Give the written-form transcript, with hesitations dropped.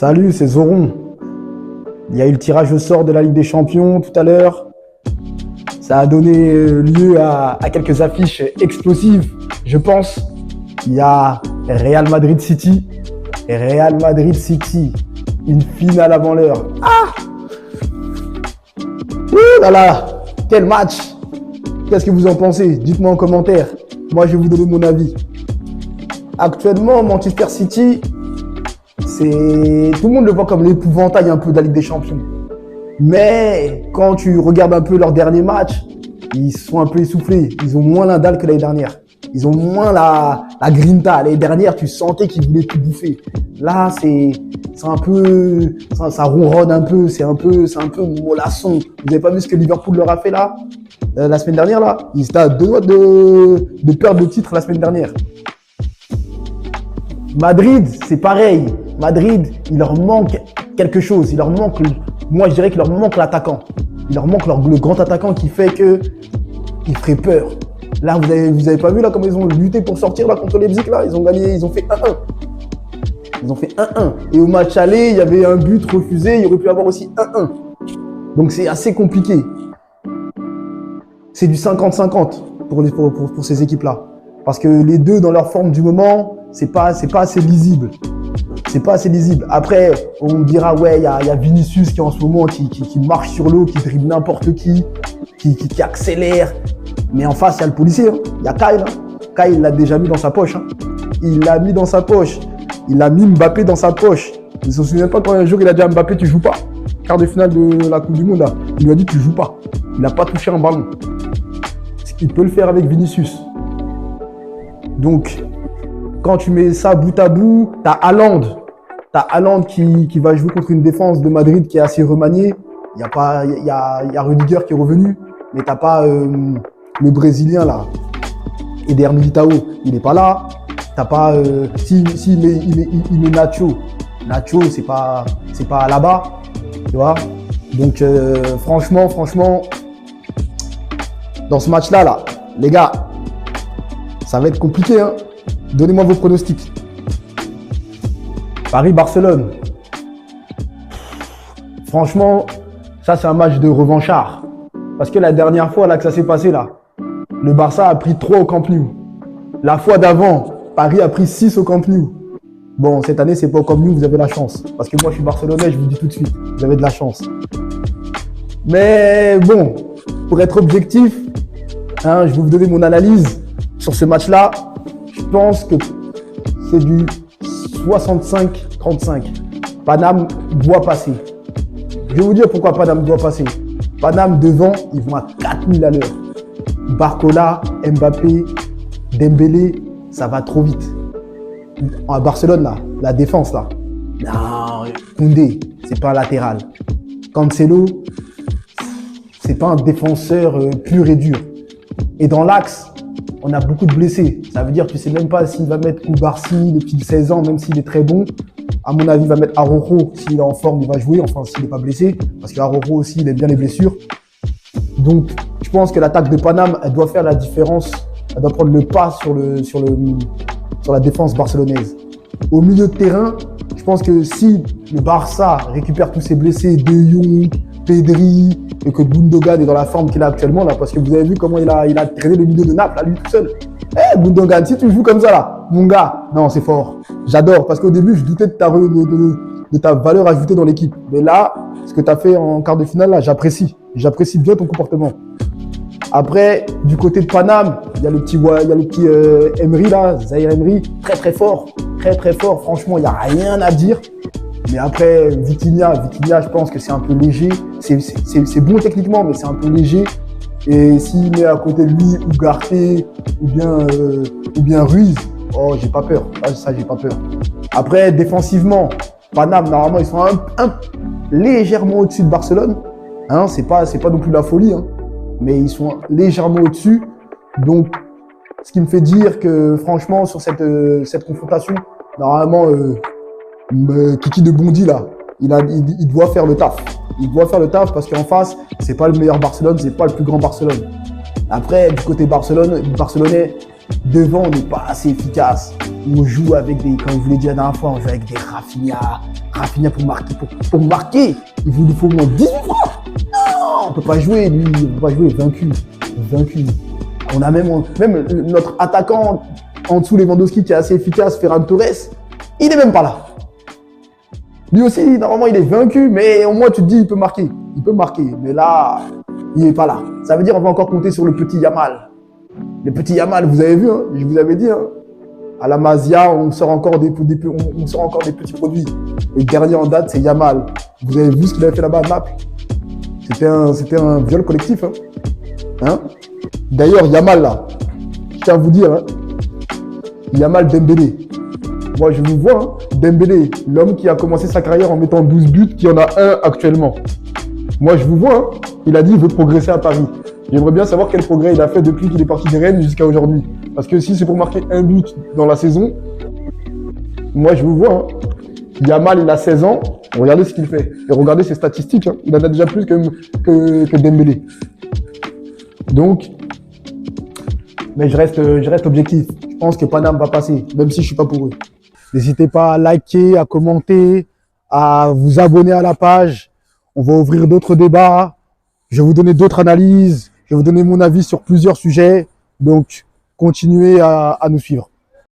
Salut, c'est Zoron. Il y a eu le tirage au sort de la Ligue des Champions tout à l'heure. Ça a donné lieu à quelques affiches explosives, je pense. Il y a Real Madrid City. Real Madrid City, une finale avant l'heure. Ah! Ouh là là, quel match! Qu'est-ce que vous en pensez? Dites-moi en commentaire. Moi, je vais vous donner mon avis. Actuellement, Manchester City, tout le monde le voit comme l'épouvantail un peu de la Ligue des Champions. Mais quand tu regardes un peu leurs derniers matchs, ils sont un peu essoufflés. Ils ont moins la dalle que l'année dernière. Ils ont moins la grinta. L'année dernière, tu sentais qu'ils voulaient tout bouffer. Là, c'est un peu, ça ronronne un peu. C'est un peu mollasson. Vous n'avez pas vu ce que Liverpool leur a fait là, la semaine dernière là? Ils étaient à 2 doigts de perdre le titre la semaine dernière. Madrid, c'est pareil. Madrid, il leur manque quelque chose. Moi, je dirais qu'il leur manque l'attaquant. Il leur manque le grand attaquant qui fait qu'il ferait peur. Là, vous avez pas vu là comment ils ont lutté pour sortir là contre Leipzig là. Ils ont gagné, ils ont fait 1-1. Ils ont fait 1-1. Et au match aller, il y avait un but refusé. Il y aurait pu avoir aussi 1-1. Donc c'est assez compliqué. C'est du 50-50 pour ces équipes-là. Parce que les deux, dans leur forme du moment, c'est pas assez lisible. C'est pas assez lisible. Après, on me dira, ouais, il y a Vinicius qui en ce moment, qui marche sur l'eau, qui dribble n'importe qui accélère. Mais en face, il y a le policier. Hein. Il y a Kyle. Hein. Kyle, il l'a déjà mis dans sa poche. Hein. Il l'a mis dans sa poche. Il a mis Mbappé dans sa poche. Il ne se souvient pas quand un jour, il a dit à Mbappé, tu joues pas. Quart de finale de la Coupe du Monde, là. Il lui a dit, tu joues pas. Il n'a pas touché un ballon. Il peut le faire avec Vinicius. Donc, quand tu mets ça bout à bout, t'as Haaland qui va jouer contre une défense de Madrid qui est assez remaniée. Il y a Rudiger qui est revenu, mais t'as pas le Brésilien là, Eder Militao, il n'est pas là. T'as pas il met Nacho. Nacho, c'est pas là-bas, tu vois. Donc franchement, dans ce match-là, là, les gars, ça va être compliqué, hein. Donnez-moi vos pronostics. Paris-Barcelone. Franchement, ça c'est un match de revanchard. Parce que la dernière fois là que ça s'est passé là, le Barça a pris 3 au Camp Nou. La fois d'avant, Paris a pris 6 au Camp Nou. Bon, cette année c'est pas au Camp Nou, vous avez la chance. Parce que moi je suis barcelonais, je vous dis tout de suite, vous avez de la chance. Mais bon, pour être objectif, hein, je vais vous donner mon analyse sur ce match-là. Je pense que c'est du 65-35. Paname doit passer. Je vais vous dire pourquoi Paname doit passer. Paname devant, ils vont à 4000 à l'heure. Barcola, Mbappé, Dembélé, ça va trop vite. À Barcelone, là, la défense, là. Non, Koundé, c'est pas un latéral. Cancelo, c'est pas un défenseur pur et dur. Et dans l'axe, on a beaucoup de blessés. Ça veut dire que tu sais même pas s'il va mettre Koubarsi, le petit de 16 ans, même s'il est très bon. À mon avis, il va mettre Araujo. S'il est en forme, il va jouer. Enfin, s'il n'est pas blessé. Parce qu'Araujo aussi, il aime bien les blessures. Donc, je pense que l'attaque de Paname, elle doit faire la différence. Elle doit prendre le pas sur la défense barcelonaise. Au milieu de terrain, je pense que si le Barça récupère tous ses blessés, De Jong, Pedri, et que Gundogan est dans la forme qu'il a actuellement, là, parce que vous avez vu comment il a traîné le milieu de Naples, là, lui tout seul. Gundogan, si tu joues comme ça, là, mon gars, non, c'est fort. J'adore, parce qu'au début, je doutais de ta valeur ajoutée dans l'équipe. Mais là, ce que tu as fait en quart de finale, là, j'apprécie. J'apprécie bien ton comportement. Après, du côté de Paname, il y a le petit Emery, là, Zahir Emery, très très fort. Très très fort, franchement, il n'y a rien à dire. Mais après, Vitinha, je pense que c'est un peu léger. C'est bon techniquement, mais c'est un peu léger. Et s'il met à côté de lui Ugarte ou bien Ruiz, oh, j'ai pas peur. Ça, j'ai pas peur. Après, défensivement, Paname, normalement, ils sont légèrement au-dessus de Barcelone. Hein, c'est pas non plus la folie, hein, mais ils sont légèrement au-dessus. Donc, ce qui me fait dire que, franchement, sur cette confrontation, normalement, Kiki de Bondy là, il doit faire le taf. Il doit faire le taf parce qu'en face, c'est pas le meilleur Barcelone, c'est pas le plus grand Barcelone. Après, du côté barcelonais, Devant, on n'est pas assez efficace. On joue avec des, comme je vous l'ai dit la dernière fois, on joue avec des Rafinha. Rafinha pour marquer, pour marquer, il vous faut au moins 18 francs. Non, on peut pas jouer, lui, on peut pas jouer vaincu. On a même notre attaquant en dessous Lewandowski qui est assez efficace, Ferran Torres, il est même pas là. Lui aussi, normalement, il est vaincu, mais au moins tu te dis, il peut marquer. Mais là, il n'est pas là. Ça veut dire qu'on va encore compter sur le petit Yamal. Le petit Yamal, vous avez vu, hein, je vous avais dit, hein, à la Masia, on sort encore des petits produits. Le dernier en date, c'est Yamal. Vous avez vu ce qu'il avait fait là-bas à Naples? C'était un viol collectif. Hein. D'ailleurs, Yamal, là, je tiens à vous dire, hein, Yamal Dembélé. Moi, je vous vois, hein, Dembélé, l'homme qui a commencé sa carrière en mettant 12 buts, qui en a un actuellement. Moi, je vous vois, hein, il a dit qu'il veut progresser à Paris. J'aimerais bien savoir quel progrès il a fait depuis qu'il est parti des Rennes jusqu'à aujourd'hui. Parce que si c'est pour marquer un but dans la saison, moi, je vous vois, hein, Yamal, il a 16 ans, regardez ce qu'il fait. Et regardez ses statistiques, hein, il en a déjà plus que Dembélé. Donc, mais je reste objectif. Je pense que Paname va passer, même si je suis pas pour eux. N'hésitez pas à liker, à commenter, à vous abonner à la page. On va ouvrir d'autres débats. Je vais vous donner d'autres analyses. Je vais vous donner mon avis sur plusieurs sujets. Donc, continuez à nous suivre.